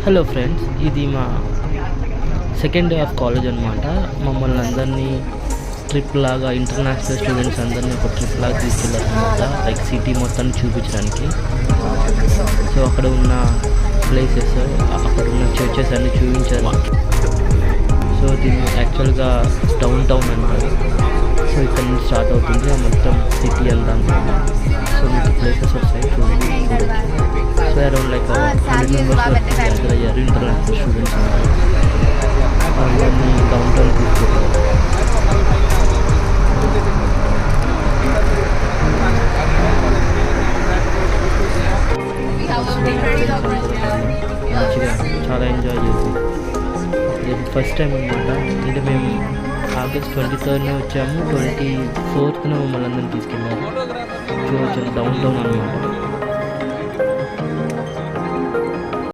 Hello friends, ఇది మా second day of college అనమాట. మమ్మల్ని అందరినీ ట్రిప్ లాగా ఇంటర్నేషనల్ స్టూడెంట్స్ అందరినీ ఒక ట్రిప్ లాగా తీసుకెళ్ళారనమాట. లైక్ సిటీ మొత్తాన్ని చూపించడానికి. సో అక్కడ ఉన్న ప్లేసెస్, అక్కడ ఉన్న చర్చెస్ అన్నీ చూపించారు. సో దీన్ని యాక్చువల్గా డౌన్ టౌన్ అంటారు. సో ఇక్కడ నుంచి స్టార్ట్ అవుతుంది మొత్తం సిటీ అంతా. సో మీకు ప్లేసెస్ వస్తాయి చూడొచ్చు. So around like 100 members gather అయ్యారు ఇంటర్నేషనల్ స్టూడెంట్స్ అందరినీ డౌన్ టౌన్ తీసుకెళ్ళారు. మంచిగా చాలా ఎంజాయ్ చేసి ఇది ఫస్ట్ టైం అనమాట. అంటే మేము ఆగస్ట్ 23rd వచ్చాము, 24th మమ్మల్ని అందరినీ తీసుకెళ్ళారు. చూడొచ్చు డౌన్ టౌన్ అనమాట.